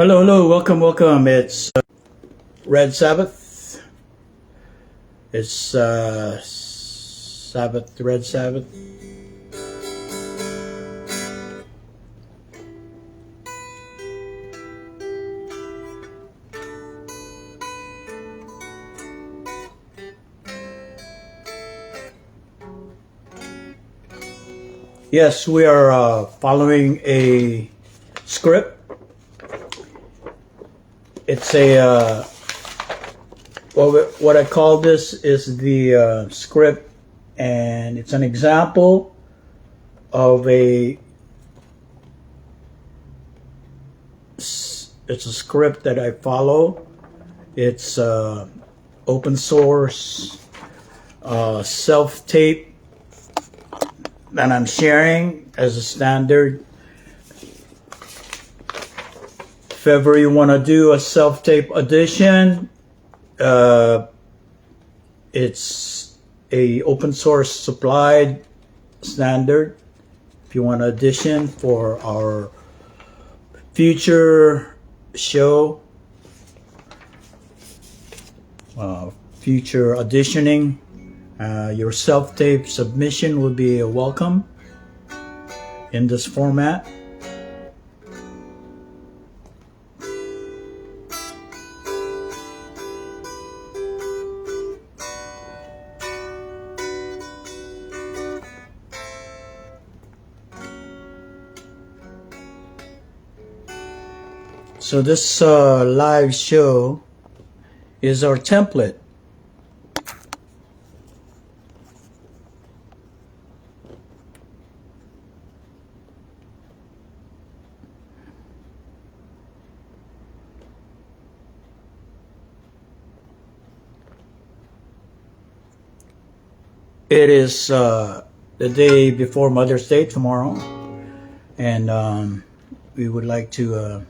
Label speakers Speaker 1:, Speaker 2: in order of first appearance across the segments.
Speaker 1: Hello, welcome. It's Red Sabbath. It's Red Sabbath. Yes, we are following a script. It's a what I call this is the script, and it's an example of it's a script that I follow. It's open source self-tape that I'm sharing as a standard. If ever you want to do a self-tape edition, it's a open source supplied standard. If you want an edition for our future show, future editioning, your self-tape submission would be welcome in this format. So this live show is our template. It is the day before Mother's Day tomorrow, and we would like to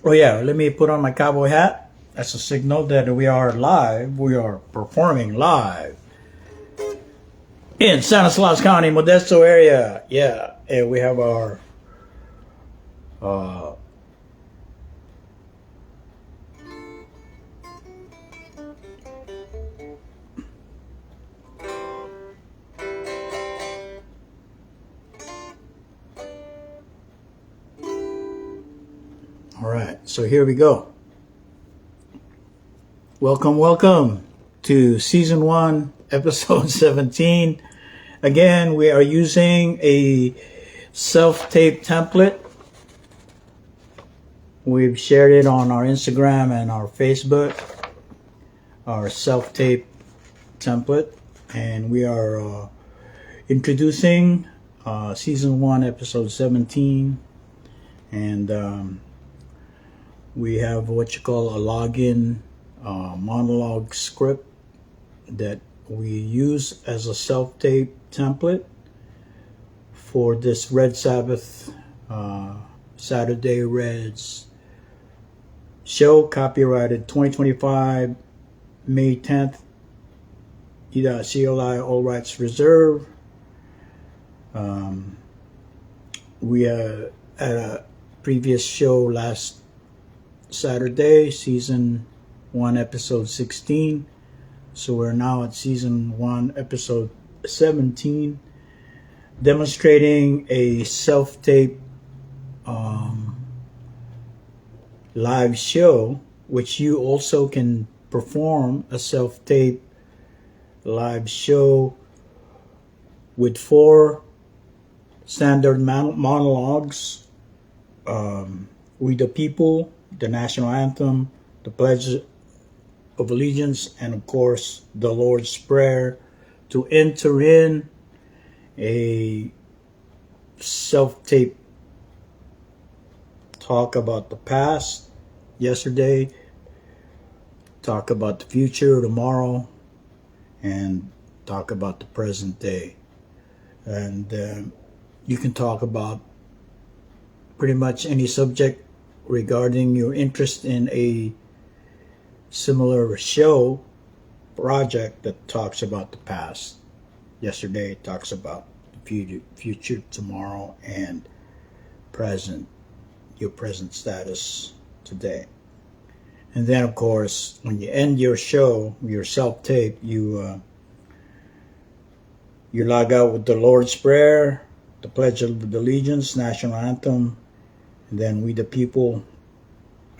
Speaker 1: oh yeah, let me put on my cowboy hat. That's a signal that we are live. We are performing live in Stanislaus County, Modesto area. Yeah, and we have our all right, so here we go. Welcome to season 1, episode 17. Again, we are using a self-tape template. We've shared it on our Instagram and our Facebook, our self-tape template, and we are introducing season 1, episode 17, and we have what you call a login monologue script that we use as a self-tape template for this Red Sabbath Saturday Reds show, copyrighted 2025 May 10th, CLI, all rights reserved. We had a previous show last Saturday, season 1, episode 16. So we're now at season 1, episode 17, demonstrating a self-tape live show, which you also can perform a self-tape live show with 4 standard monologues We the People, the National Anthem, the Pledge of Allegiance, and of course the Lord's Prayer to enter in a self-tape talk about the past, yesterday, talk about the future, tomorrow, and talk about the present day. And you can talk about pretty much any subject regarding your interest in a similar show project that talks about the past, yesterday, talks about the future, tomorrow, and present, your present status today. And then of course when you end your show, your self-tape, you log out with the Lord's Prayer, the Pledge of Allegiance, National Anthem, and then We the People,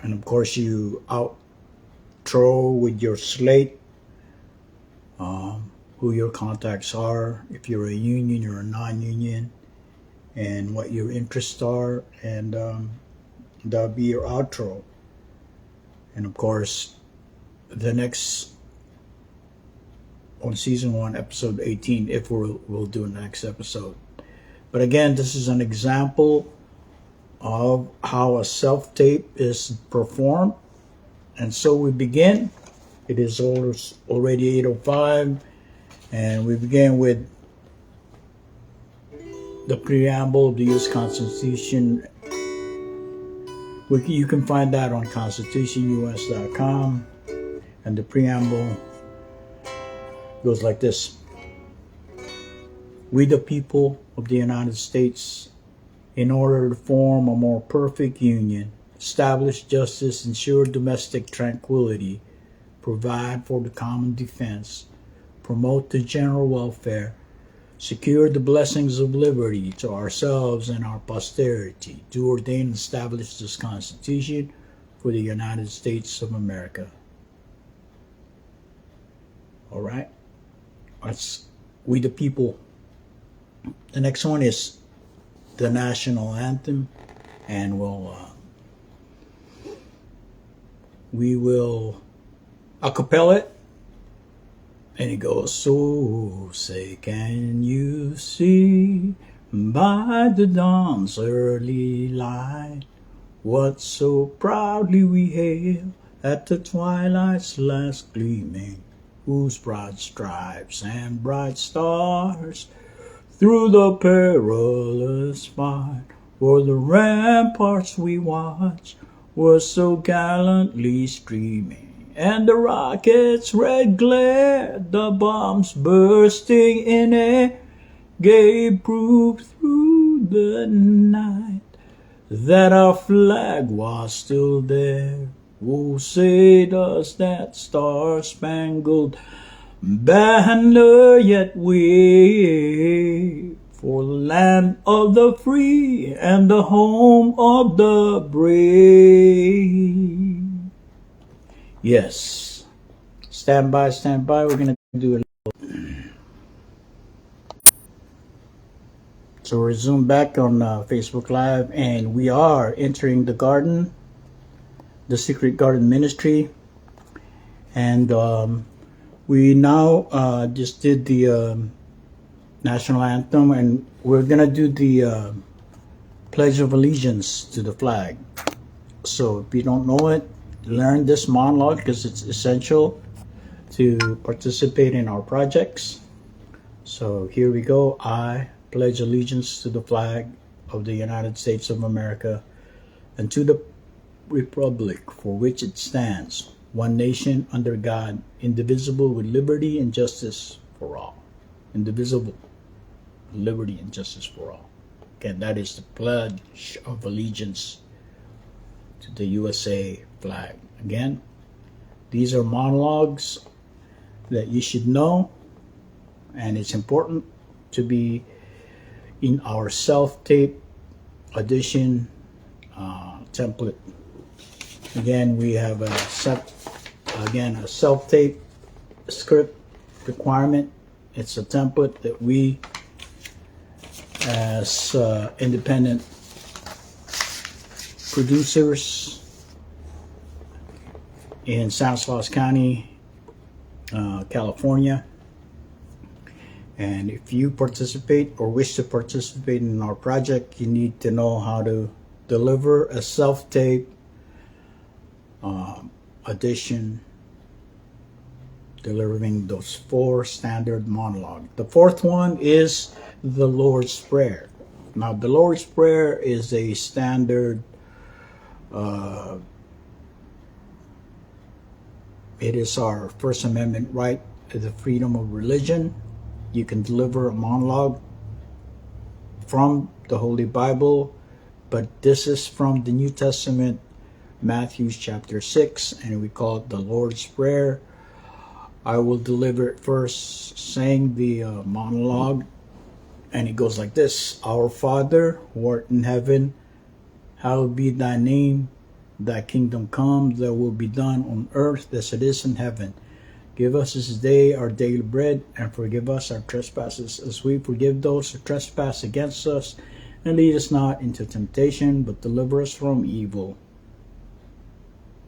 Speaker 1: and of course you outro with your slate, who your contacts are, if you're a union or a non-union, and what your interests are, and that'll be your outro. And of course the next, on season 1, episode 18, if we'll do the next episode. But again, this is an example of how a self-tape is performed. And so we begin. It is already 8:05, and we begin with the preamble of the U.S. Constitution. You can find that on constitutionus.com, and the preamble goes like this. We the people of the United States, in order to form a more perfect union, establish justice, ensure domestic tranquility, provide for the common defense, promote the general welfare, secure the blessings of liberty to ourselves and our posterity, do ordain and establish this Constitution for the United States of America. All right, that's We the People. The next one is the National Anthem, and we will acapella it. And it goes, so say, can you see by the dawn's early light what so proudly we hail at the twilight's last gleaming, whose broad stripes and bright stars through the perilous fight o'er the ramparts we watch were so gallantly streaming. And the rocket's red glare, the bombs bursting in air, gave proof through the night that our flag was still there. Oh, say does that star-spangled banner yet wave for the land of the free and the home of the brave. Yes. Stand by. We're going to do a little. So we're zoomed back on Facebook Live, and we are entering the garden, the Secret Garden Ministry. And we now just did the National Anthem, and we're going to do the Pledge of Allegiance to the flag. So if you don't know it, learn this monologue because it's essential to participate in our projects. So here we go. I pledge allegiance to the flag of the United States of America and to the republic for which it stands, one nation under God, indivisible, with liberty and justice for all. Indivisible, liberty and justice for all. Again, that is the Pledge of Allegiance to the USA flag. Again, these are monologues that you should know, and it's important to be in our self-tape edition template. Again, we have a self-tape script requirement. It's a template that we as independent producers in Stanislaus County, California. And if you participate or wish to participate in our project, you need to know how to deliver a self-tape edition, delivering those 4 standard monologues. The 4th one is the Lord's Prayer. Now, the Lord's Prayer is a standard, it is our First Amendment right to the freedom of religion. You can deliver a monologue from the Holy Bible, but this is from the New Testament, Matthew chapter 6, and we call it the Lord's Prayer. I will deliver it first, saying the monologue, and it goes like this. Our Father, who art in heaven, hallowed be thy name. Thy kingdom come, thy will be done on earth as it is in heaven. Give us this day our daily bread, and forgive us our trespasses as we forgive those who trespass against us. And lead us not into temptation, but deliver us from evil.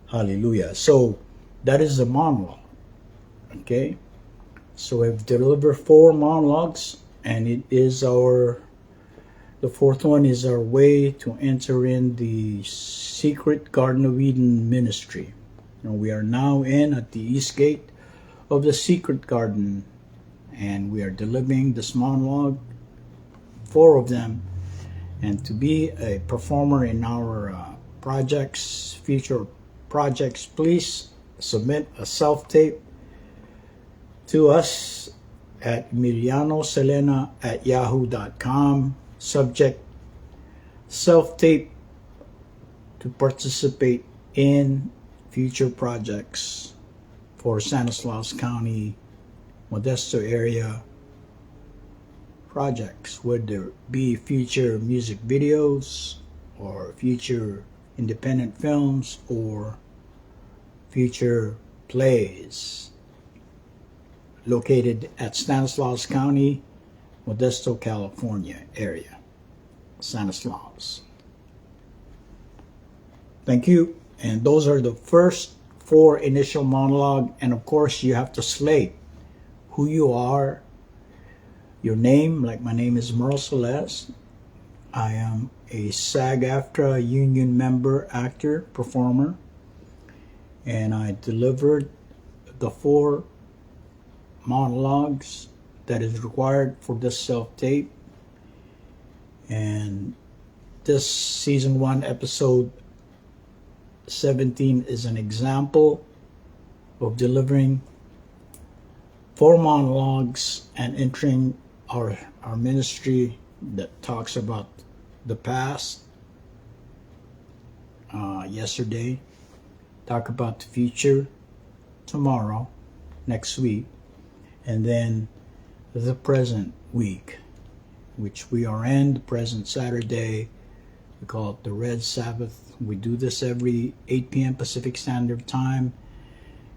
Speaker 1: Hallelujah. So that is the monologue. Okay. So we've delivered 4 monologues, and it is the 4th one is our way to enter in the secret Garden of Eden ministry. Now we are now in at the east gate of the secret garden, and we are delivering this monologue, 4 of them. And to be a performer in our projects, future projects, please submit a self-tape to us at emilianoselena@yahoo.com. Subject: self-tape to participate in future projects for Stanislaus County, Modesto area projects, whether it be future music videos or future independent films or future plays located at Stanislaus County, Modesto, California area. Stanislaus. Thank you. And those are the first 4 initial monologue. And of course, you have to slate who you are, your name. Like my name is MERLE Celeste. I am a SAG-AFTRA union member, actor, performer, and I delivered the 4 monologues that is required for this self-tape. And this season 1 episode 17 is an example of delivering 4 monologues and entering our ministry that talks about the past, yesterday, talk about the future, tomorrow, next week, and then the present week, which we are in, the present Saturday. We call it the Red Sabbath. We do this every 8 p.m. Pacific Standard Time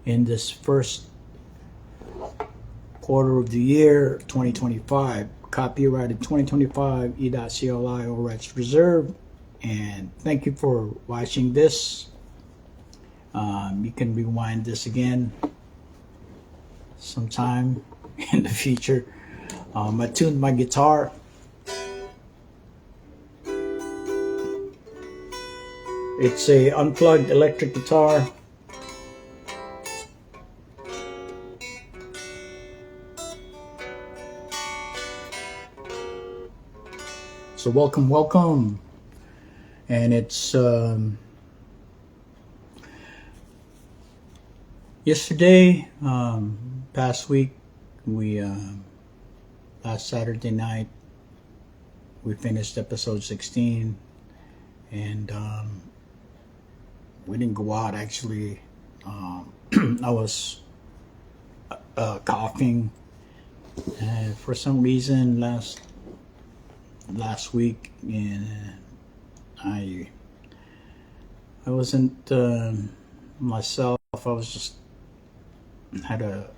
Speaker 1: in this first quarter of the year 2025. Copyrighted 2025, E.CLI, all rights reserved. And thank you for watching this. You can rewind this again sometime in the future. I tuned my guitar. It's a unplugged electric guitar. So welcome. And it's yesterday, past week, we last Saturday night we finished episode 16, and we didn't go out actually. I was coughing, and for some reason last week, and I wasn't myself. I was just had a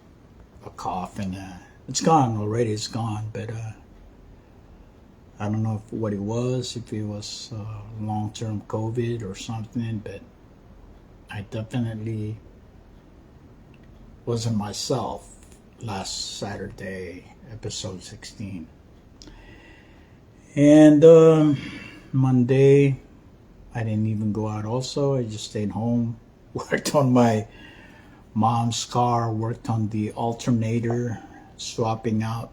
Speaker 1: cough, and it's gone already. It's gone, but I don't know what it was, if it was long-term COVID or something, but I definitely wasn't myself last Saturday, episode 16. And Monday, I didn't even go out also. I just stayed home, worked on my mom's car, worked on the alternator, swapping out.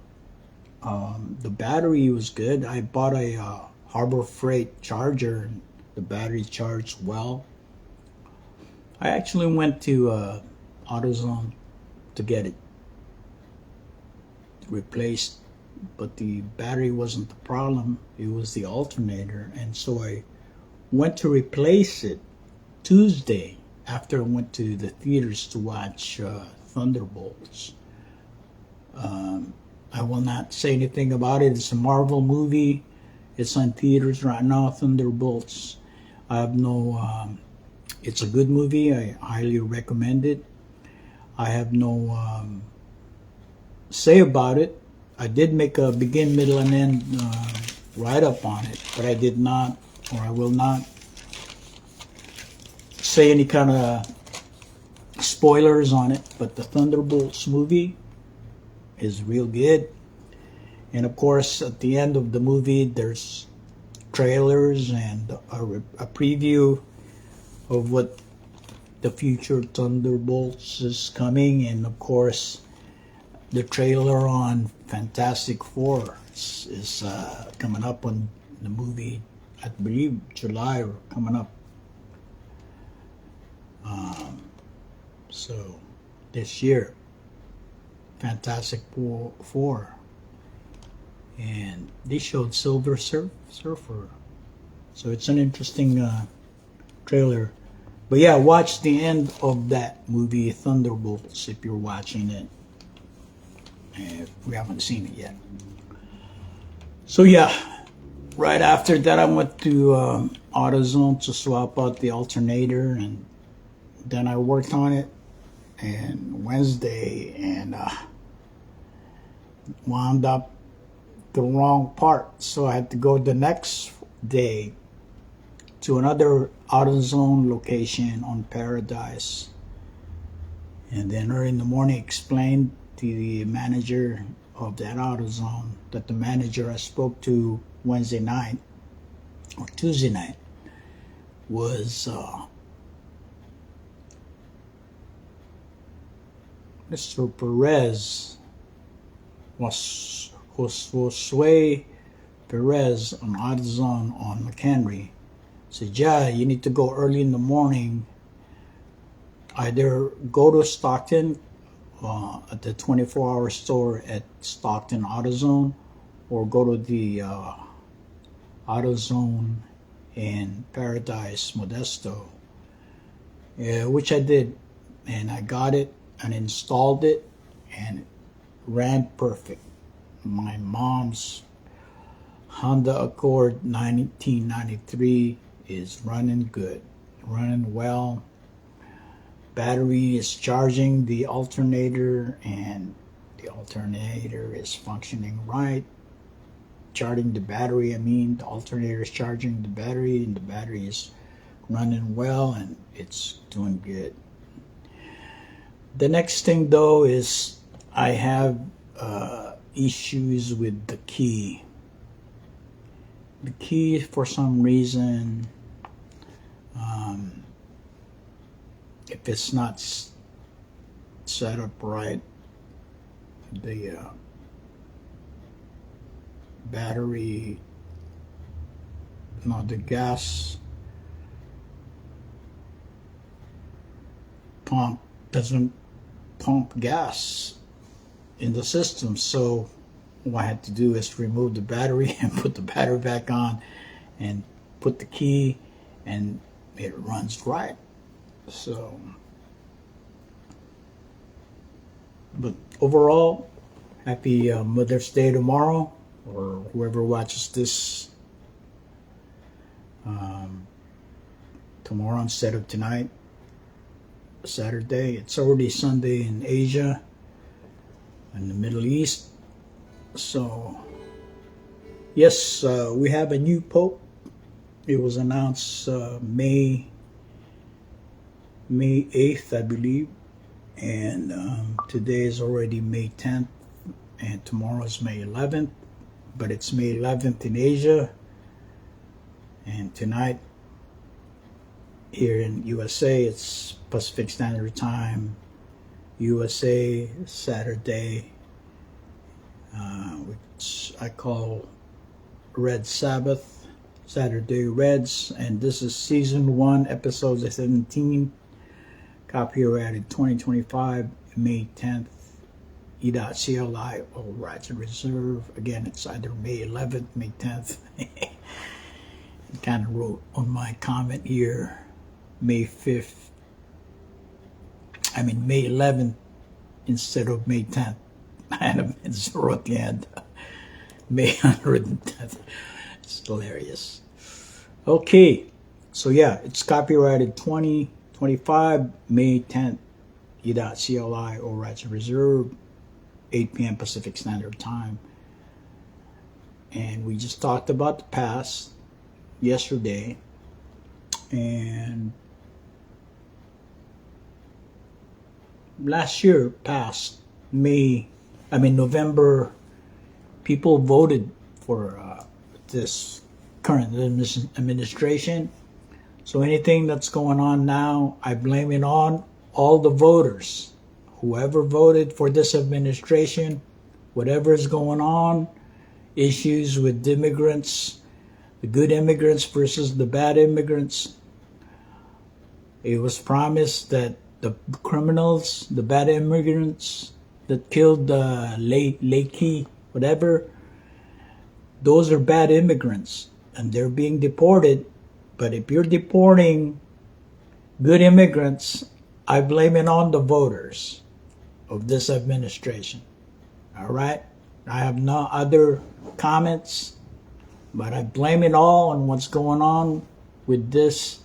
Speaker 1: The battery was good. I bought a Harbor Freight charger, and the battery charged well. I actually went to AutoZone to get it replaced, but the battery wasn't the problem. It was the alternator, and so I went to replace it Tuesday after I went to the theaters to watch Thunderbolts. I will not say anything about it. It's a Marvel movie. It's on theaters right now, Thunderbolts. I have no, it's a good movie. I highly recommend it. I have no say about it. I did make a begin, middle, and end write-up on it, but I did not, or I will not say any kind of spoilers on it. But the Thunderbolts movie is real good. And of course, at the end of the movie, there's trailers and a preview of what the future Thunderbolts is coming. And of course, the trailer on Fantastic Four is coming up on the movie, I believe July, or coming up. So this year, Fantastic Four, and they showed Silver Surfer, so it's an interesting trailer. But yeah, watch the end of that movie, Thunderbolts, if you're watching it, if we haven't seen it yet. So yeah, right after that I went to AutoZone to swap out the alternator, and then I worked on it and Wednesday, and wound up the wrong part, so I had to go the next day to another AutoZone location on Paradise, and then early in the morning explained to the manager of that AutoZone that the manager I spoke to Wednesday night or Tuesday night was Mr. Perez, was Josue Perez on AutoZone on McHenry. Said, yeah, you need to go early in the morning. Either go to Stockton at the 24-hour store at Stockton AutoZone, or go to the AutoZone in Paradise, Modesto, which I did, and I got it and installed it, and it ran perfect. My mom's Honda Accord 1993 is running good, running well. Battery is charging the alternator, and the alternator is functioning right. Charging the battery, the alternator is charging the battery, and the battery is running well, and it's doing good. The next thing though is I have issues with the key. The key, for some reason, if it's not set up right, the battery, the gas pump doesn't pump gas in the system. So what I had to do is remove the battery and put the battery back on and put the key, and it runs right. So, but overall, happy Mother's Day tomorrow, or whoever watches this tomorrow instead of tonight, Saturday. It's already Sunday in Asia and the Middle East. So Yes, we have a new pope. It was announced May 8th, I believe, and today is already May 10th, and tomorrow is May 11th, but it's May 11th in Asia, and tonight here in USA it's Pacific Standard Time, USA, Saturday, which I call Red Sabbath, Saturday Reds, and this is season 1, episode 17, copyrighted 2025, May 10th, E.CLI, all rights reserved. Again, it's either May 11th, May 10th. Kind of wrote on my comment here, May 5th, May 11th instead of May 10th. I wrote the end, May 110th. It's hilarious. Okay, so yeah, it's copyrighted 2025, May 10th, E.CLI, all rights reserved, 8 p.m. Pacific Standard Time. And we just talked about the past yesterday, and last year past November, people voted for this current administration. So anything that's going on now, I blame it on all the voters. Whoever voted for this administration, whatever is going on, issues with immigrants, the good immigrants versus the bad immigrants. It was promised that the criminals, the bad immigrants that killed Lakey, whatever, those are bad immigrants and they're being deported. But if you're deporting good immigrants, I blame it on the voters of this administration. All right? I have no other comments, but I blame it all on what's going on with this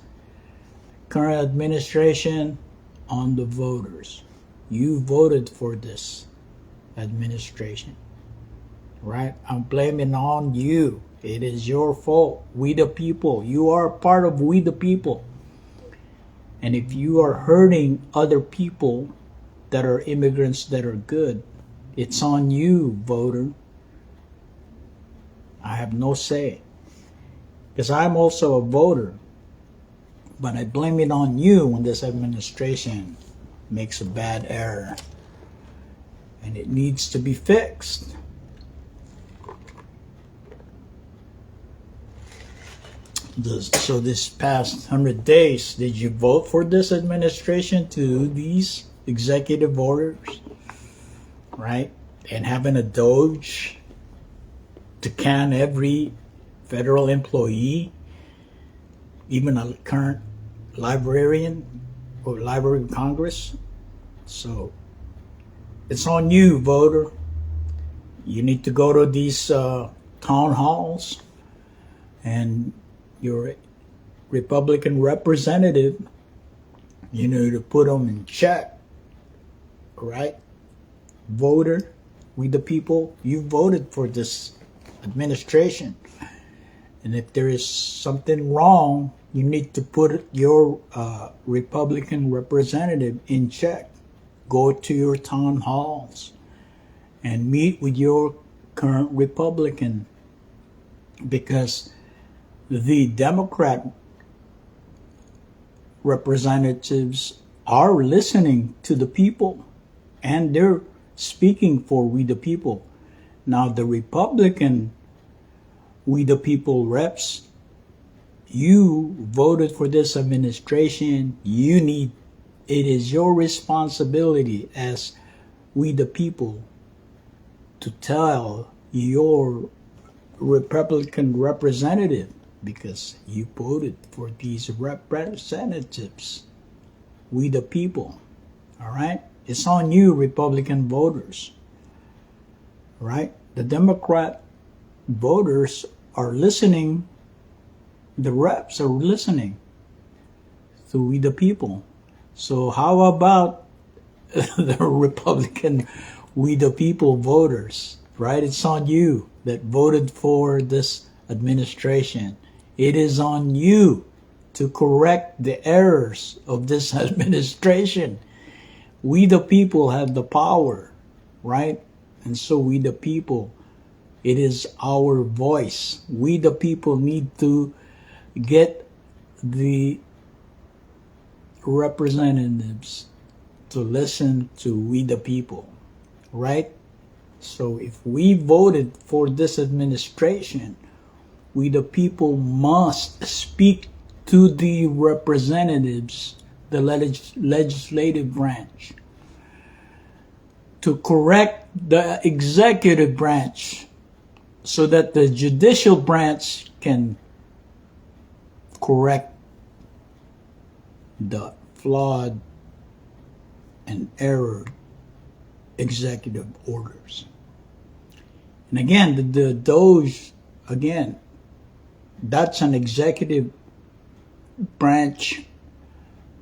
Speaker 1: current administration on the voters. You voted for this administration, right? I'm blaming on you. It is your fault. We the people. You are part of we the people. And if you are hurting other people that are immigrants that are good, it's on you, voter. I have no say, because I'm also a voter. But I blame it on you when this administration makes a bad error. And it needs to be fixed. So this past 100 days, did you vote for this administration to do these executive orders? Right? And having a Doge to can every federal employee, even a current librarian or Library of Congress. So it's on you, voter. You need to go to these town halls, and your Republican representative, you know, to put them in check. Right? Voter, we the people, you voted for this administration. And if there is something wrong, you need to put your Republican representative in check. Go to your town halls and meet with your current Republican, because the Democrat representatives are listening to the people and they're speaking for we the people. Now the Republican we the people reps, you voted for this administration. It is your responsibility as we the people to tell your Republican representative, because you voted for these representatives, we the people. All right? It's on you, Republican voters. Right? The Democrat voters are listening. The reps are listening to we the people. So how about the Republican we the people voters, right? It's on you that voted for this administration. It is on you to correct the errors of this administration. We the people have the power, right? And so we the people, it is our voice. We the people need to get the representatives to listen to we the people, right? So if we voted for this administration, we the people must speak to the representatives, the legislative branch, to correct the executive branch so that the judicial branch can correct the flawed and error executive orders. And again, those, again, that's an executive branch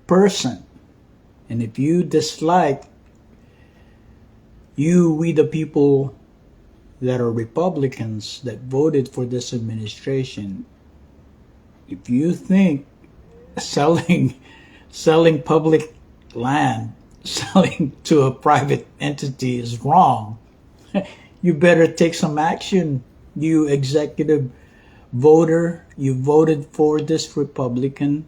Speaker 1: person. And if you dislike we the people that are Republicans that voted for this administration, if you think selling public land, selling to a private entity is wrong, you better take some action, you executive voter. You voted for this Republican.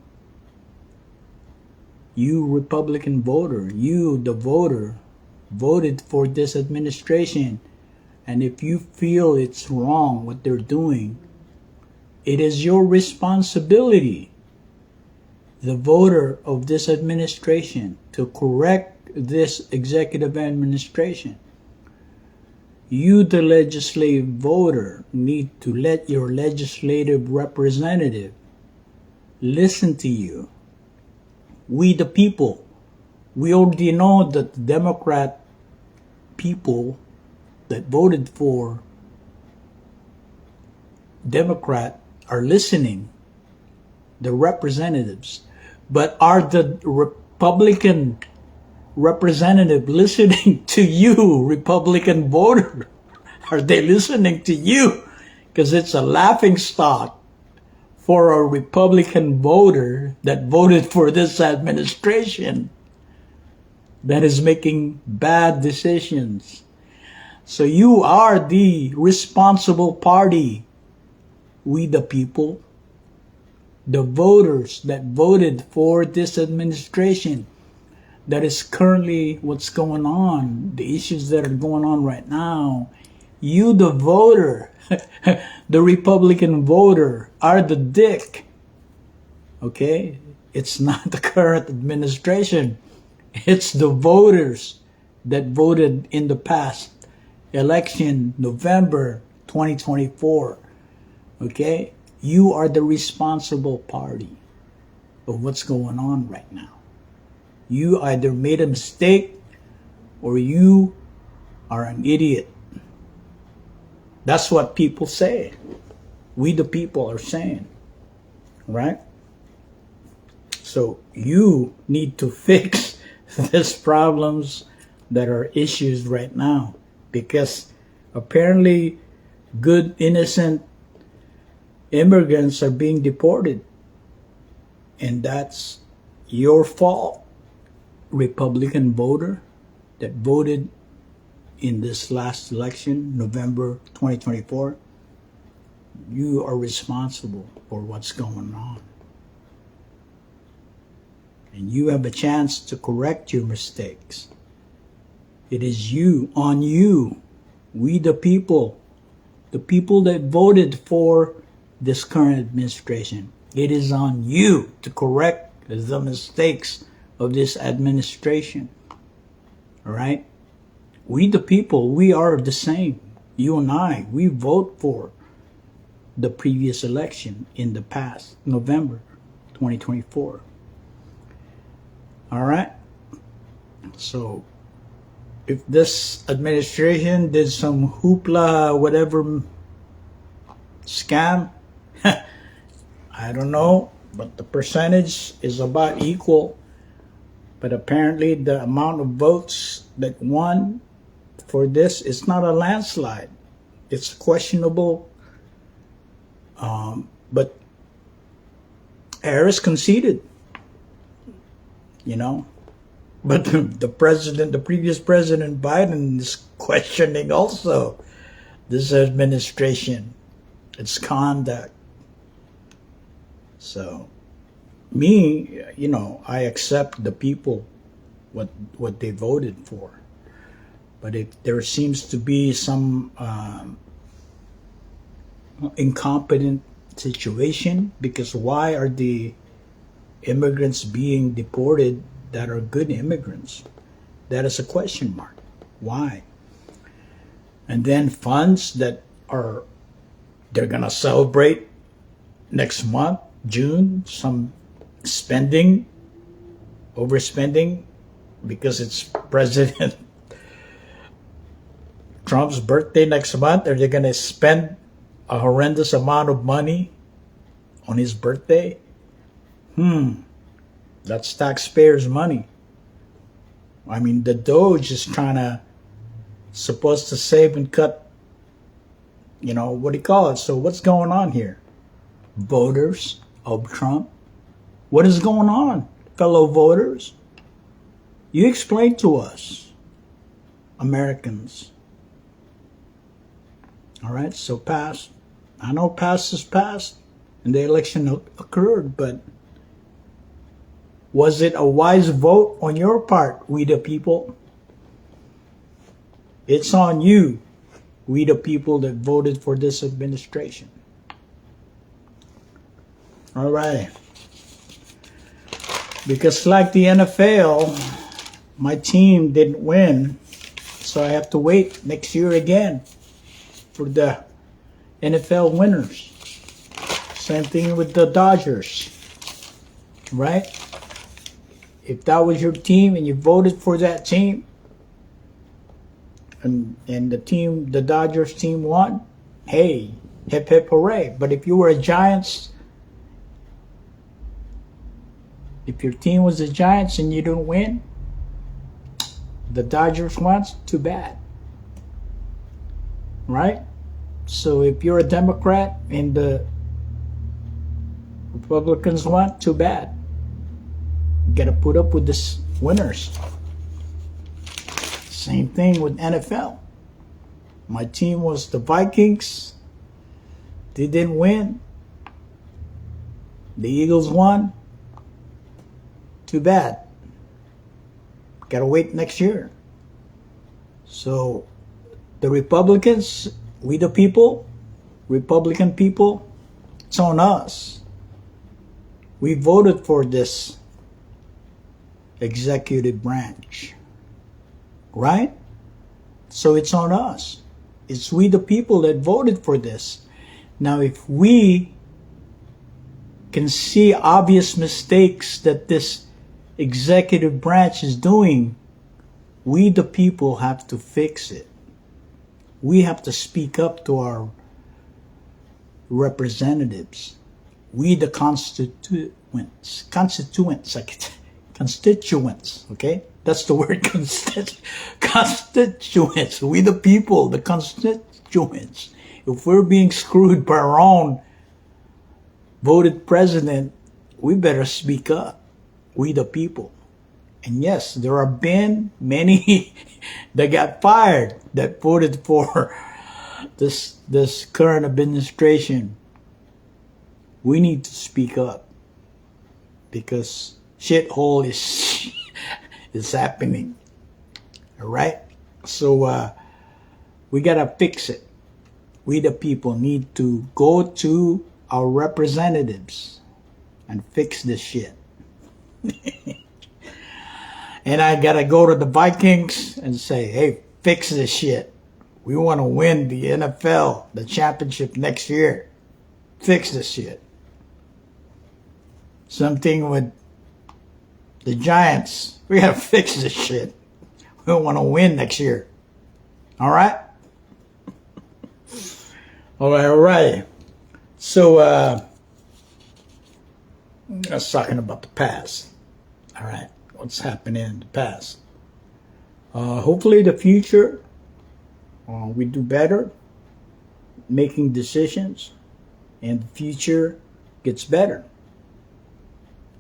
Speaker 1: You Republican voter, you the voter, voted for this administration. And if you feel it's wrong what they're doing, it is your responsibility, the voter of this administration, to correct this executive administration. You, the legislative voter, need to let your legislative representative listen to you. We, the people, we already know that the Democrat people that voted for Democrat are listening, the representatives. But are the Republican representative listening to you, Republican voter? Are they listening to you? Because it's a laughing stock for a Republican voter that voted for this administration that is making bad decisions. So you are the responsible party, we the people, the voters that voted for this administration. That is currently what's going on, the issues that are going on right now. You, the voter, the Republican voter, are the dick. Okay? It's not the current administration. It's the voters that voted in the past election, November 2024. Okay? You are the responsible party of what's going on right now. You either made a mistake or you are an idiot. That's what people say. We the people are saying. Right? So you need to fix these problems that are issues right now. Because apparently good, innocent immigrants are being deported. And that's your fault, Republican voter that voted in this last election, November 2024. You are responsible for what's going on. And you have a chance to correct your mistakes. It is you, on you, we the people that voted for this current administration. It is on you to correct the mistakes of this administration. All right? We the people, we are the same. You and I, we vote for the previous election in the past, November 2024. All right? So, if this administration did some hoopla, whatever scam, I don't know, but the percentage is about equal. But apparently the amount of votes that won for this is not a landslide. It's questionable, but Harris conceded, you know. But the previous president Biden is questioning also this administration, its conduct. So, me, you know, I accept the people what they voted for. But if there seems to be some incompetent situation, because why are the immigrants being deported that are good immigrants? That is a question mark. Why? And then funds that are, they're gonna celebrate next month, June, some spending, overspending, because it's President Trump's birthday next month. Are they gonna spend a horrendous amount of money on his birthday? That's taxpayers' money. I mean, the Doge is supposed to save and cut, you know, what do you call it? So what's going on here? Voters of Trump? What is going on, fellow voters? You explain to us, Americans. All right, so past. I know past is past, and the election occurred, but was it a wise vote on your part, we the people? It's on you, we the people that voted for this administration. All right. Because like the NFL, my team didn't win, so I have to wait next year again for the NFL winners. Same thing with the Dodgers, right? If that was your team and you voted for that team, and the Dodgers team won, hey, hip hip hooray. But if you were a Giants, if your team was the Giants and you didn't win, the Dodgers won, too bad, right? So if you're a Democrat and the Republicans won, too bad. You gotta put up with the winners. Same thing with NFL. My team was the Vikings. They didn't win. The Eagles won. Too bad. Gotta wait next year. So the Republicans, we the people, Republican people, it's on us. We voted for this executive branch, right? So it's on us. It's we the people that voted for this. Now, if we can see obvious mistakes that this executive branch is doing, we the people have to fix it. We have to speak up to our representatives. We the constituents, okay? That's the word, constituents. We the people, the constituents. If we're being screwed by our own voted president, we better speak up. We the people. And yes, there have been many that got fired that voted for this current administration. We need to speak up because shithole is happening. All right? So we gotta fix it. We the people need to go to our representatives and fix this shit. And I gotta go to the Vikings and say, hey, fix this shit. We want to win the NFL, the championship next year. Fix this shit. Something with the Giants. We gotta fix this shit. We want to win next year. All right? All right. So, I was talking about the past. All right. What's happening in the past. Hopefully the future, we do better. making decisions, and the future gets better.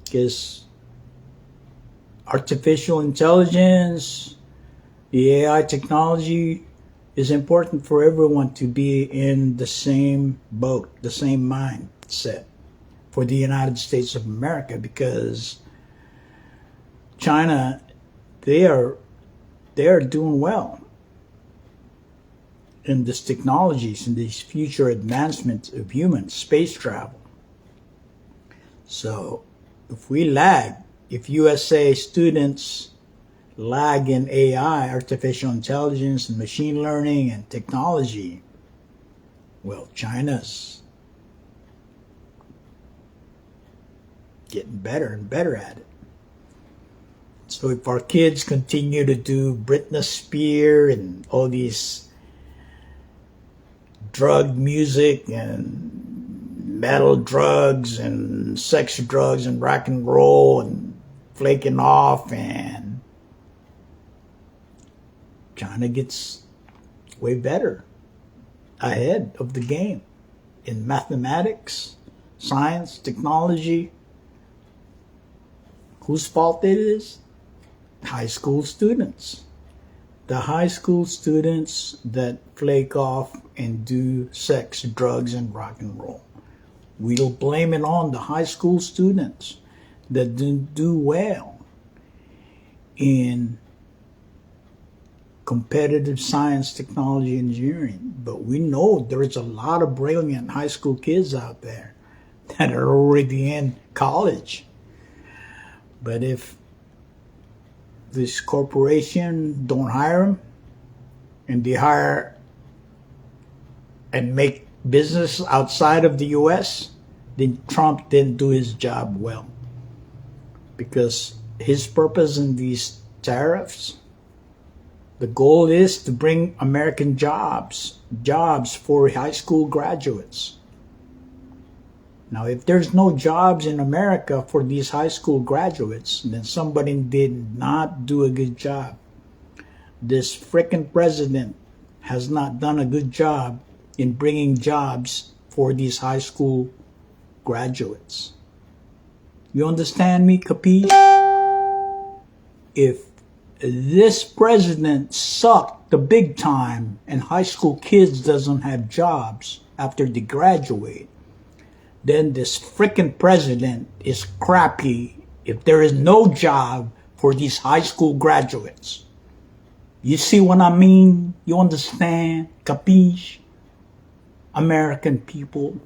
Speaker 1: Because artificial intelligence, the AI technology is important for everyone to be in the same boat, the same mindset for the United States of America, because China, they are doing well in these technologies, in these future advancements of human space travel. So if we lag, if USA students lag in AI, artificial intelligence, and machine learning and technology, well, China's getting better and better at it. So if our kids continue to do Britney Spears and all these drug music and metal drugs and sex drugs and rock and roll and flaking off, and China gets way better, ahead of the game in mathematics, science, technology. Whose fault it is? High school students. The high school students that flake off and do sex, drugs, and rock and roll. We'll blame it on the high school students that didn't do well in competitive science, technology, engineering. But we know there's a lot of brilliant high school kids out there that are already in college. But if this corporation don't hire them, and they hire and make business outside of the US, then Trump didn't do his job well. Because his purpose in these tariffs, the goal is to bring American jobs for high school graduates. Now, if there's no jobs in America for these high school graduates, then somebody did not do a good job. This frickin' president has not done a good job in bringing jobs for these high school graduates. You understand me, capiche? If this president sucked the big time and high school kids doesn't have jobs after they graduate, then this frickin' president is crappy if there is no job for these high school graduates. You see what I mean? You understand? Capiche? American people.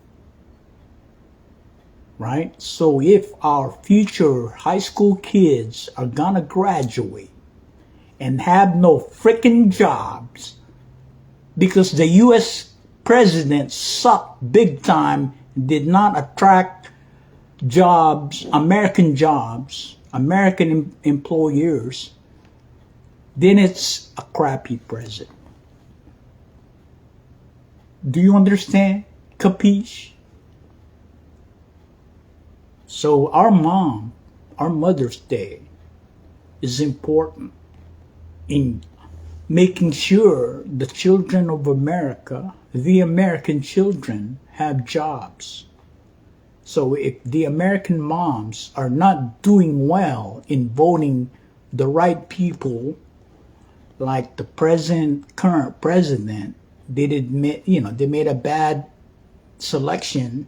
Speaker 1: Right? So if our future high school kids are gonna graduate and have no frickin' jobs because the US president sucked big time, did not attract jobs, American employers, then it's a crappy president. Do you understand? Capiche? So our Mother's Day is important in making sure the children of America, the American children, have jobs. So if the American moms are not doing well in voting the right people, like the current president, they made a bad selection,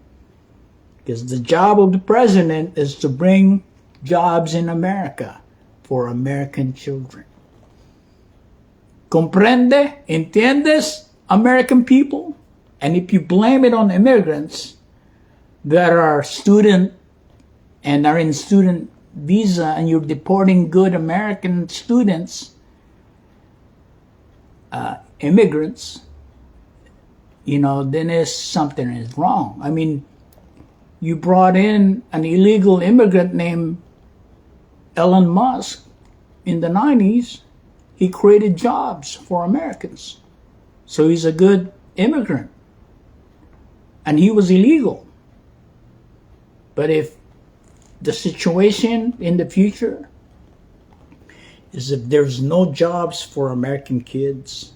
Speaker 1: because the job of the president is to bring jobs in America for American children. Comprende? Entiendes, American people? And if you blame it on immigrants that are student and are in student visa, and you're deporting good American students, immigrants, then there's something is wrong. I mean, you brought in an illegal immigrant named Elon Musk in the 90s. He created jobs for Americans. So he's a good immigrant. And he was illegal. But if the situation in the future is if there's no jobs for American kids,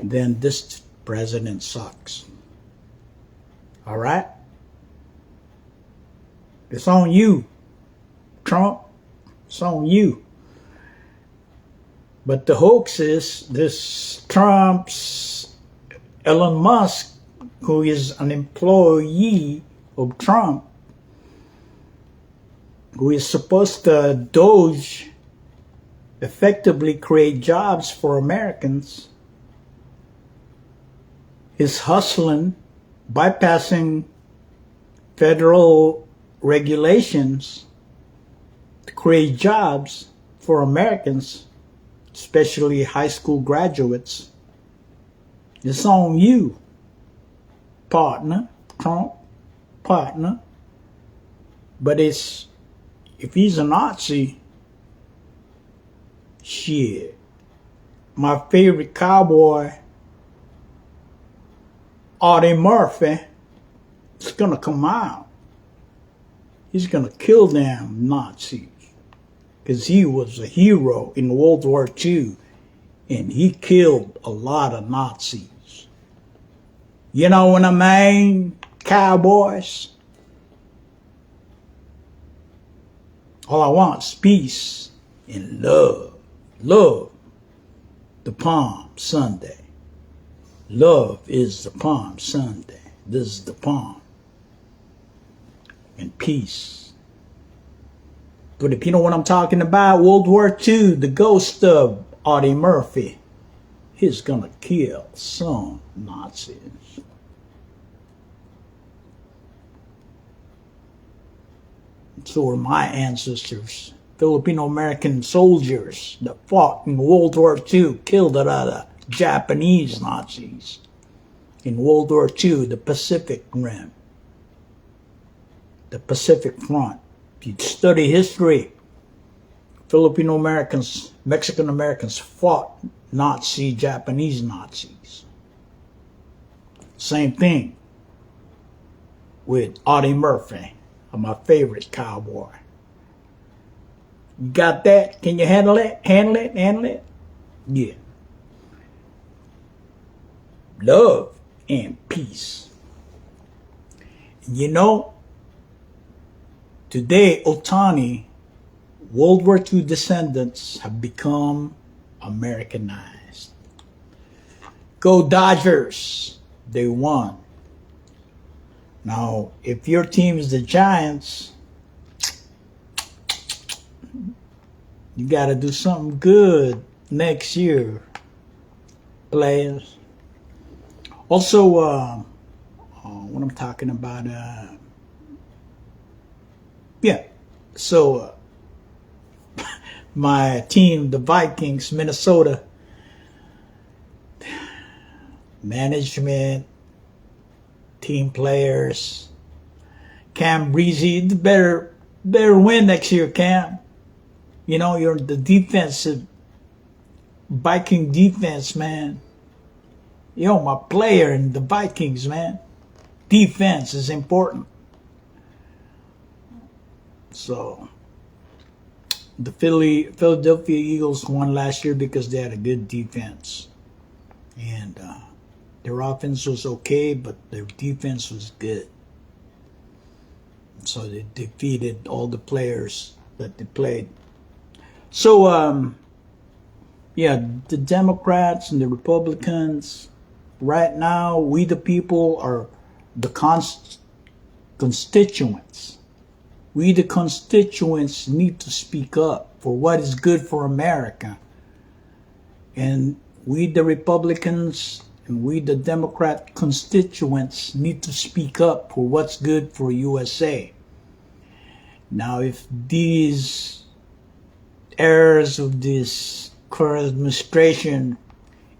Speaker 1: then this president sucks. All right? It's on you, Trump. It's on you. But the hoax is this Trump's Elon Musk, who is an employee of Trump, who is supposed to Doge effectively create jobs for Americans, is hustling, bypassing federal regulations to create jobs for Americans, especially high school graduates. It's on you, partner, Trump, partner. But it's, if he's a Nazi, shit. My favorite cowboy, Audie Murphy, is gonna come out. He's gonna kill them Nazis. Because he was a hero in World War II. And he killed a lot of Nazis. You know what I mean, cowboys? All I want is peace and love. Love, the Palm Sunday. Love is the Palm Sunday. This is the Palm. And peace. But if you know what I'm talking about, World War II, the ghost of Audie Murphy, he's gonna kill some Nazis. So are my ancestors, Filipino-American soldiers that fought in World War II, killed a lot of Japanese Nazis. In World War II, the Pacific Rim, the Pacific Front. If you study history, Filipino-Americans, Mexican-Americans fought Nazi, Japanese Nazis. Same thing with Audie Murphy, my favorite cowboy. You got that? Can you handle it? Handle it? Handle it? Yeah. Love and peace. You know, today, Otani, World War II descendants have become Americanized. Go Dodgers! They won. Now, if your team is the Giants, you got to do something good next year, players. Also, what I'm talking about, my team, the Vikings, Minnesota, management, team players, Cam Breezy, better win next year, Cam. You know, you're the defensive, Viking defense, man. You're my player in the Vikings, man. Defense is important. So, the Philadelphia Eagles won last year because they had a good defense. And their offense was okay, but their defense was good. So they defeated all the players that they played. So, the Democrats and the Republicans, right now, we the people are the constituents. We the constituents need to speak up for what is good for America. And we the Republicans and we the Democrat constituents need to speak up for what's good for USA. Now, if these heirs of this current administration,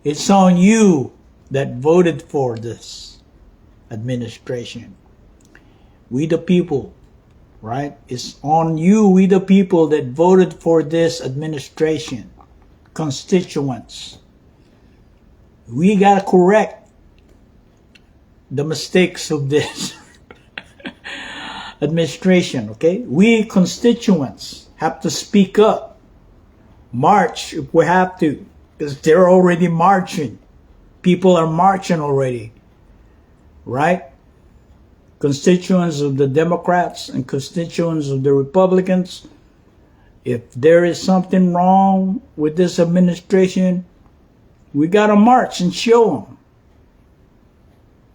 Speaker 1: it's on you that voted for this administration. We the people, right? It's on you, we the people that voted for this administration, constituents. We gotta correct the mistakes of this administration, okay? We constituents have to speak up. March if we have to, because they're already marching. People are marching already, right? Constituents of the Democrats and constituents of the Republicans, if there is something wrong with this administration, we got to march and show them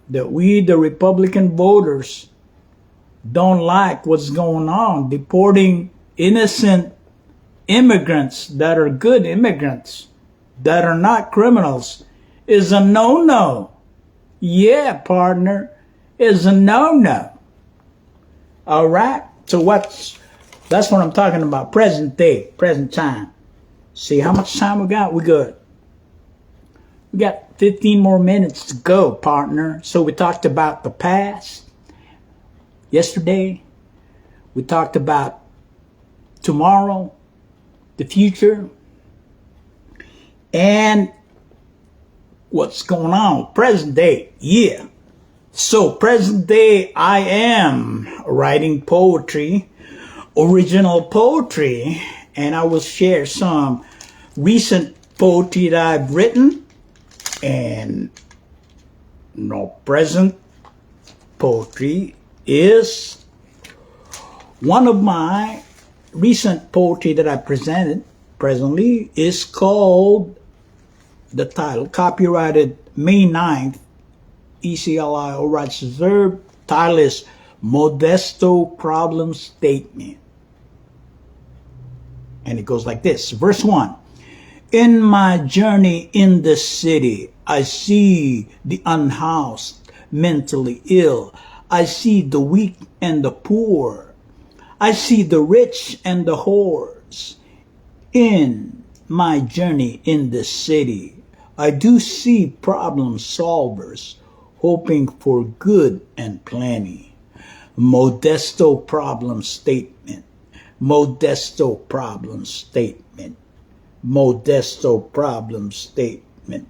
Speaker 1: that we, the Republican voters, don't like what's going on, deporting innocent immigrants that are good immigrants, that are not criminals, is a no-no. Yeah, partner, is a no-no. All right? So that's what I'm talking about, present day, present time. See how much time we got? We good. We got 15 more minutes to go, partner. So we talked about the past yesterday. We talked about tomorrow, the future, and what's going on, present day. Yeah. So present day, I am writing poetry, original poetry, and I will share some recent poetry that I've written and present poetry is one of my recent poetry that I presented presently is called, the title, copyrighted May 9th, ECLI, all rights reserved. Title is Modesto Problem Statement. And it goes like this. Verse 1. In my journey in the city, I see the unhoused, mentally ill. I see the weak and the poor. I see the rich and the whores. In my journey in the city, I do see problem solvers hoping for good and plenty. Modesto problem statement. Modesto problem statement. Modesto problem statement.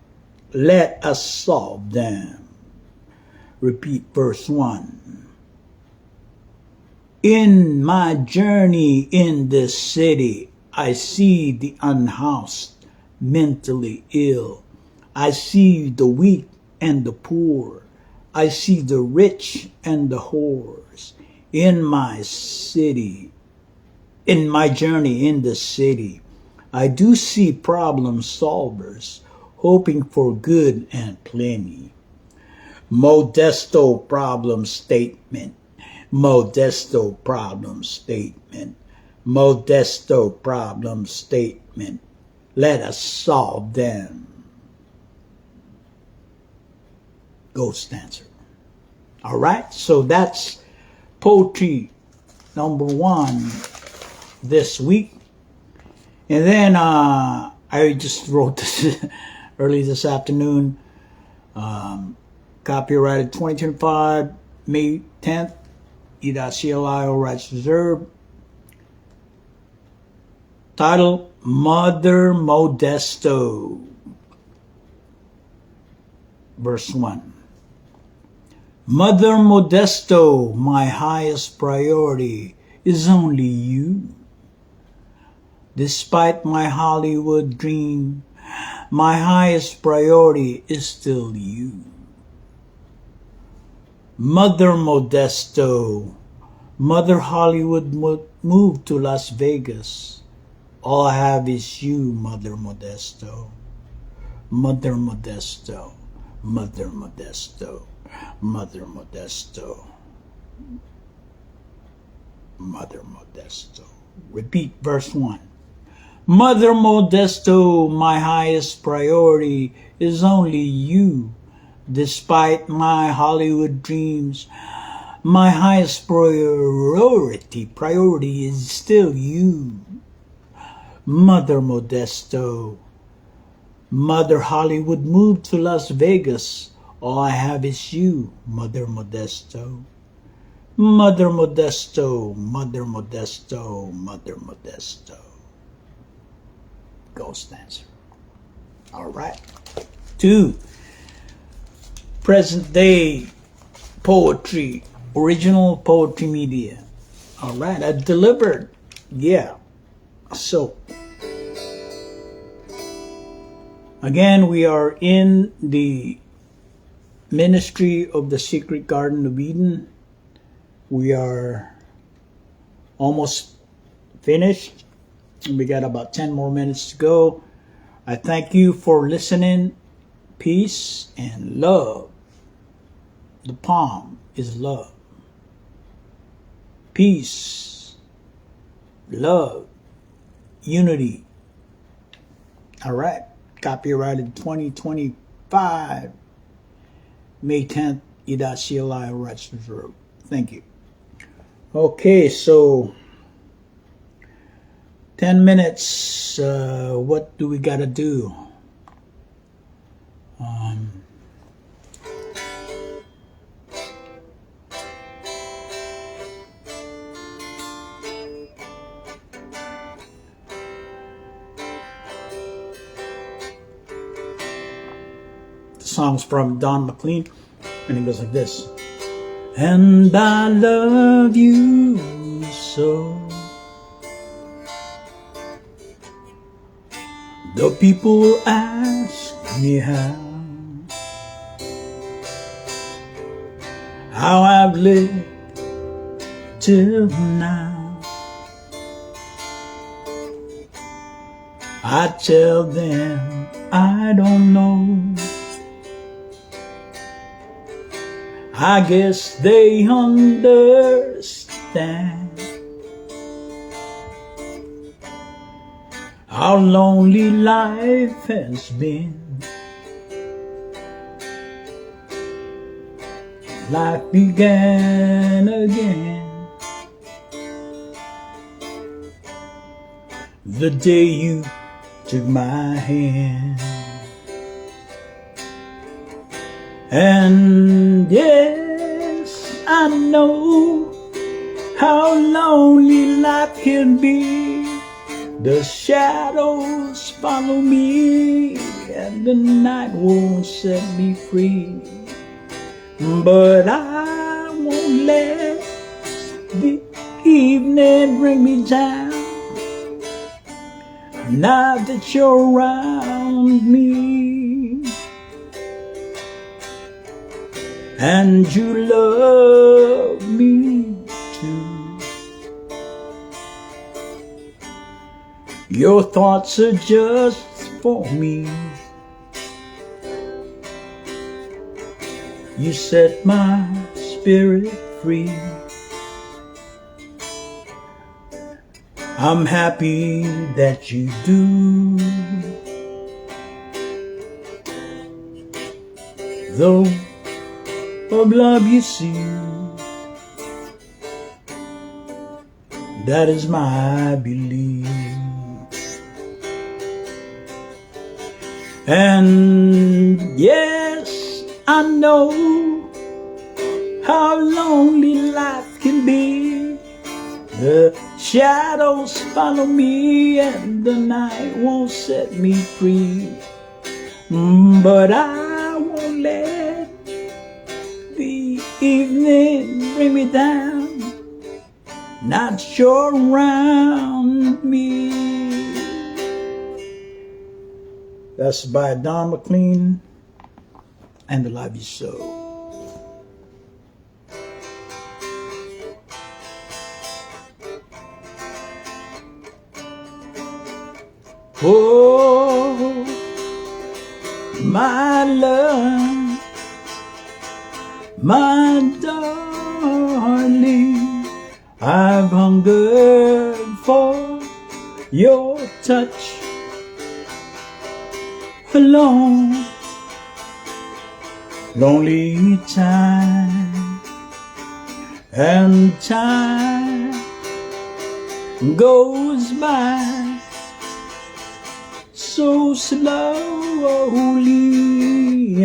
Speaker 1: Let us solve them. Repeat verse 1. In my journey in the city, I see the unhoused, mentally ill. I see the weak and the poor. I see the rich and the whores. In my city, in my journey in the city, I do see problem solvers hoping for good and plenty. Modesto problem statement. Modesto problem statement. Modesto problem statement. Let us solve them. Ghost answer. All right, so that's poetry number 1 this week. And then I just wrote this early this afternoon. Copyrighted 2025, May 10th, E.CLI, all rights reserved. Title, Mother Modesto. Verse 1. Mother Modesto, my highest priority is only you. Despite my Hollywood dream, my highest priority is still you. Mother Modesto, Mother Hollywood moved to Las Vegas. All I have is you, Mother Modesto. Mother Modesto, Mother Modesto, Mother Modesto, Mother Modesto. Repeat verse 1. Mother Modesto, my highest priority is only you. Despite my Hollywood dreams, my highest priority is still you. Mother Modesto, Mother Hollywood moved to Las Vegas. All I have is you, Mother Modesto. Mother Modesto, Mother Modesto, Mother Modesto. Ghost answer. All right. 2. Present day poetry, original poetry media. All right, I delivered. Yeah. So, Again, we are in the ministry of the Secret Garden of Eden. We are almost finished. We got about 10 more minutes to go. I thank you for listening. Peace and love. The palm is love. Peace, love, unity. All right. Copyrighted 2025, May 10th, E.CLI rights reserved. Thank you. Okay, so 10 minutes. What do we got to do? The song's from Don McLean, and it goes like this. And I love you so. The people ask me how I've lived till now. I tell them I don't know. I guess they understand how lonely life has been. Life began again the day you took my hand. And yes, I know how lonely life can be. The shadows follow me, and the night won't set me free. But I won't let the evening bring me down. Now that you're around me, and you love me too. Your thoughts are just for me. You set my spirit free. I'm happy that you do. Though of love you see, that is my belief. And yes, I know how lonely life can be. The shadows follow me, and the night won't set me free. But I won't let the evening bring me down. Not you're around me. That's by Don McLean and the Love You So. Oh, my love, my darling, I've hungered for your touch a long, lonely time, and time goes by so slowly,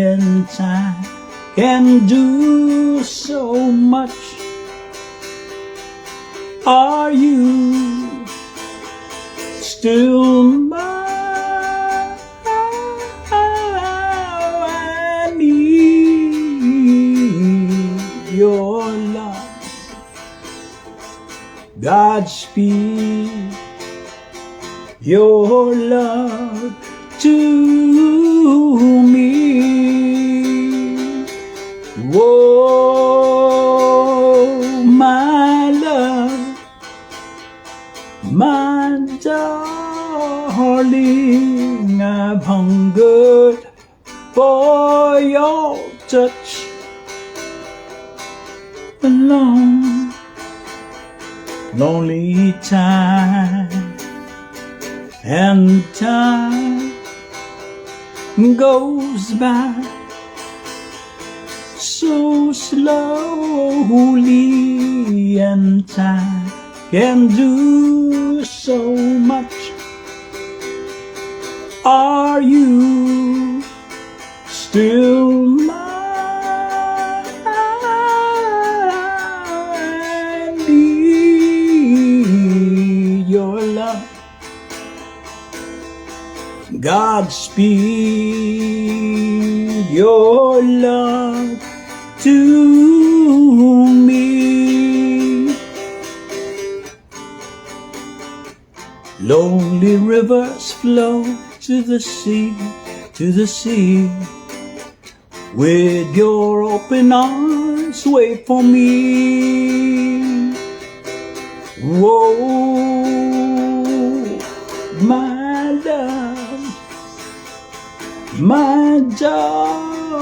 Speaker 1: and time can do so much. Are you still mine? I need your love. Godspeed your love to for your touch alone. Lonely time and time goes by so slowly, and time can do so much. Are you still mine? I need your love. Godspeed your love to me. Lonely rivers flow to the sea, to the sea. With your open arms, wait for me. Whoa, my love, my darling,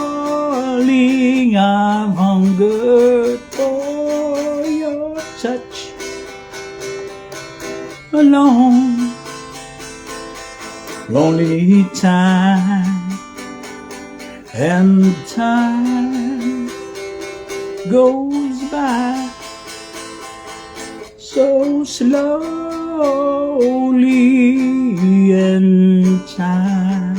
Speaker 1: I've hungered for your touch alone. Lonely time and time goes by so slowly, and time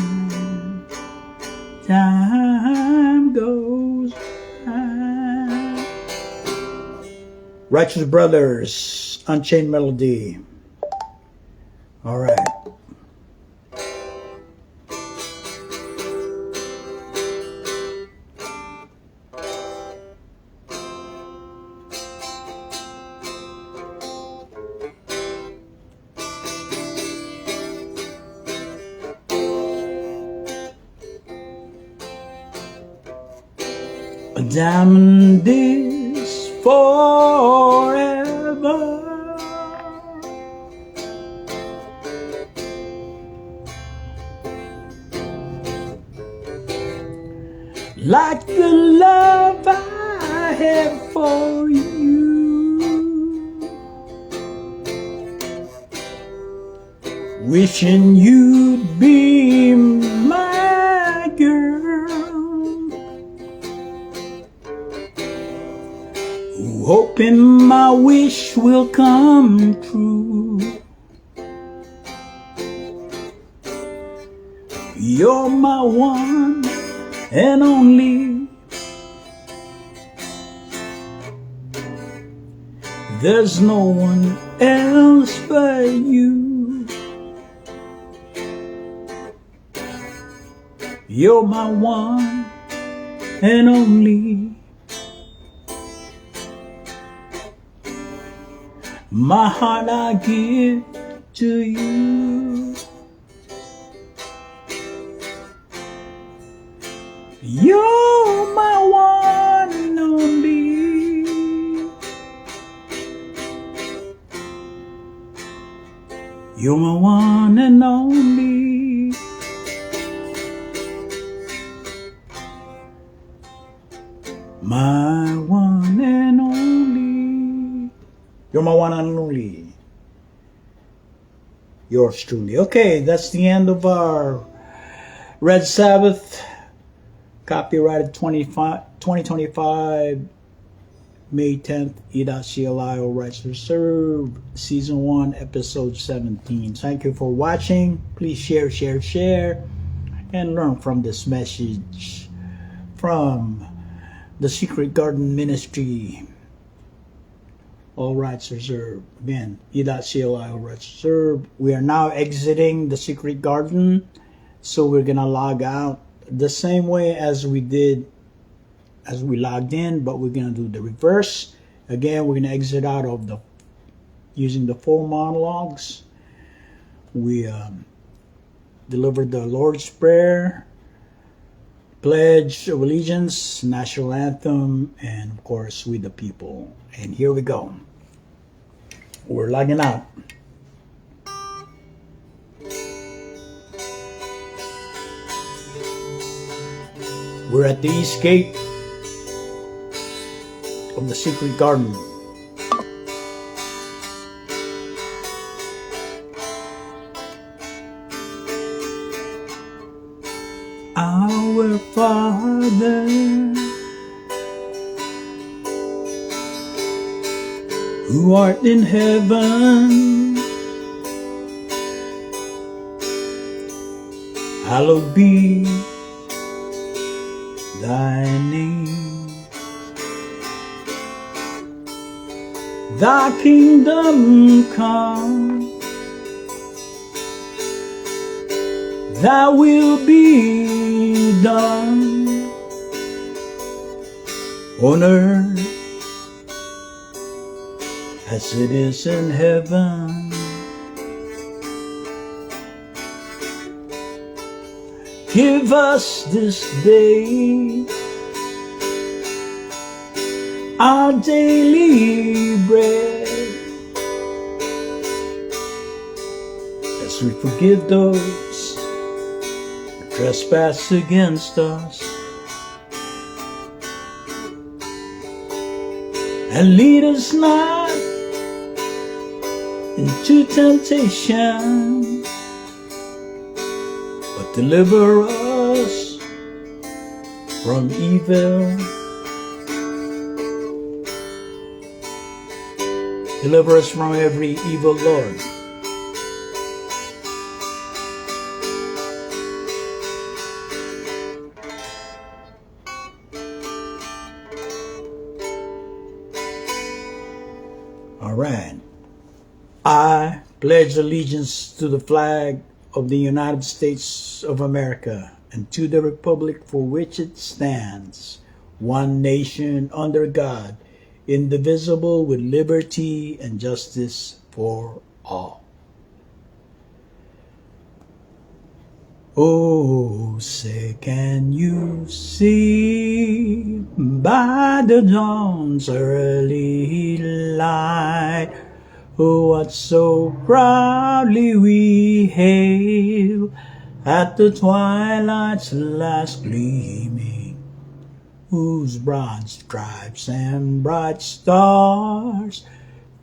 Speaker 1: goes by. Righteous Brothers, Unchained Melody. All right. A diamond is forever. Like the love I have for you. Wishing you'd be my girl. Hoping my wish will come true. You're my one and only. There's no one else but you. You're my one and only. My heart I give to you. You're my one and only. You're my one and only. My one and only. You're my one and only. Yours truly. Okay, that's the end of our Red Sabbath. Copyrighted 2025, May 10th, E.CLI, all rights reserved, Season 1, Episode 17. Thank you for watching. Please share, and learn from this message from the Secret Garden Ministry. All rights reserved. Again, E.CLI, all rights reserved. We are now exiting the Secret Garden, so we're going to log out the same way as we did as we logged in, but we're going to do the reverse. Again, we're going to exit out of the using the 4 monologues. We delivered the Lord's Prayer, Pledge of Allegiance, National Anthem, and of course, We the People. And here we go. We're logging out. We're at the east gate of the secret garden. Our Father, who art in heaven, hallowed be thy name. Thy kingdom come, thy will be done on earth as it is in heaven. Give us this day our daily bread, as we forgive those who trespass against us. And lead us not into temptation, but deliver us from evil. Deliver us from every evil, Lord. All right. I pledge allegiance to the flag of the United States of America and to the republic for which it stands, one nation under God, indivisible, with liberty and justice for all. Oh, say, can you see by the dawn's early light what so proudly we hail at the twilight's last gleaming, whose broad stripes and bright stars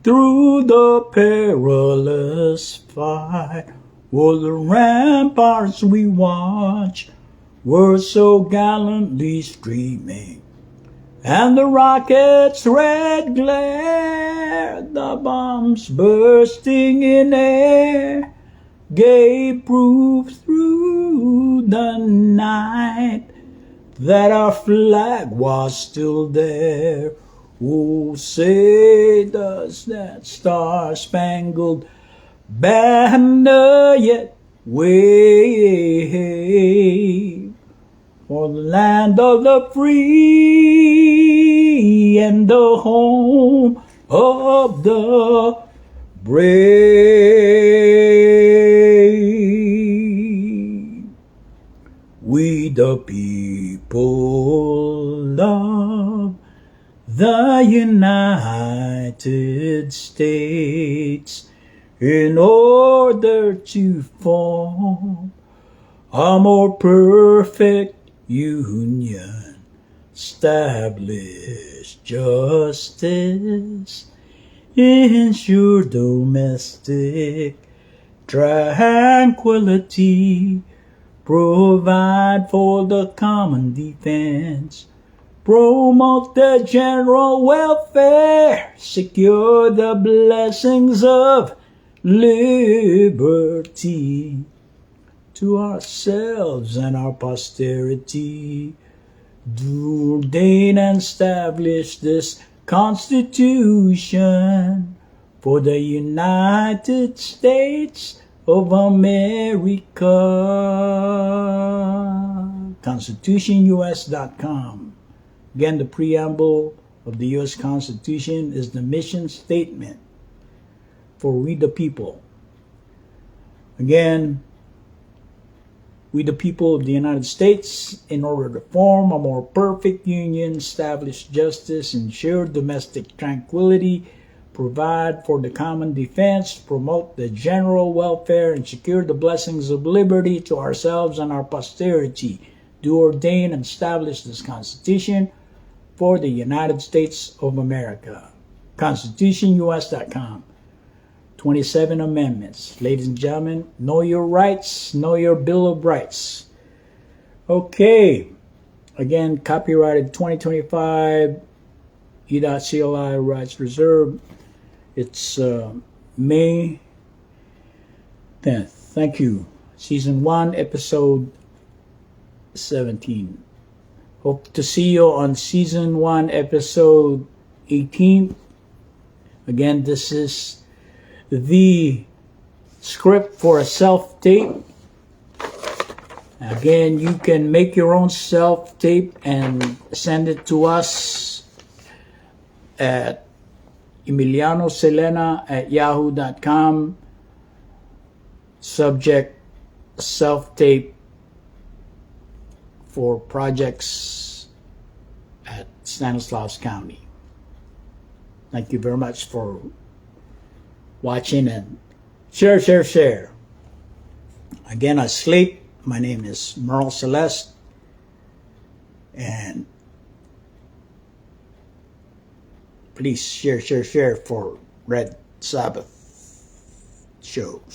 Speaker 1: through the perilous fight o'er the ramparts we watch were so gallantly streaming, and the rocket's red glare, the bombs bursting in air, gave proof through the night that our flag was still there. Oh, say does that star-spangled banner yet wave for the land of the free and the home of the brave. We the people of the United States, in order to form a more perfect union, establish justice, ensure domestic tranquility, provide for the common defense, promote the general welfare, secure the blessings of liberty to ourselves and our posterity, do ordain and establish this Constitution for the United States of America. ConstitutionUS.com. Again, the preamble of the U.S. Constitution is the mission statement for we the people. Again, we the people of the United States, in order to form a more perfect union, establish justice, ensure domestic tranquility, provide for the common defense, promote the general welfare, and secure the blessings of liberty to ourselves and our posterity, do ordain and establish this Constitution for the United States of America. ConstitutionUS.com. 27 amendments. Ladies and gentlemen, know your rights, know your Bill of Rights. Okay. Again, copyrighted 2025, E.CLI rights reserved. It's May 10th. Thank you. Season 1, episode 17. Hope to see you on season 1, episode 18. Again, this is the script for a self-tape. Again, you can make your own self-tape and send it to us at emilianoselena@yahoo.com. Subject: self-tape for projects at Stanislaus County. Thank you very much for watching, and share. Again, I sleep. My name is MERLE Celeste, and please share for Red Sabbath shows.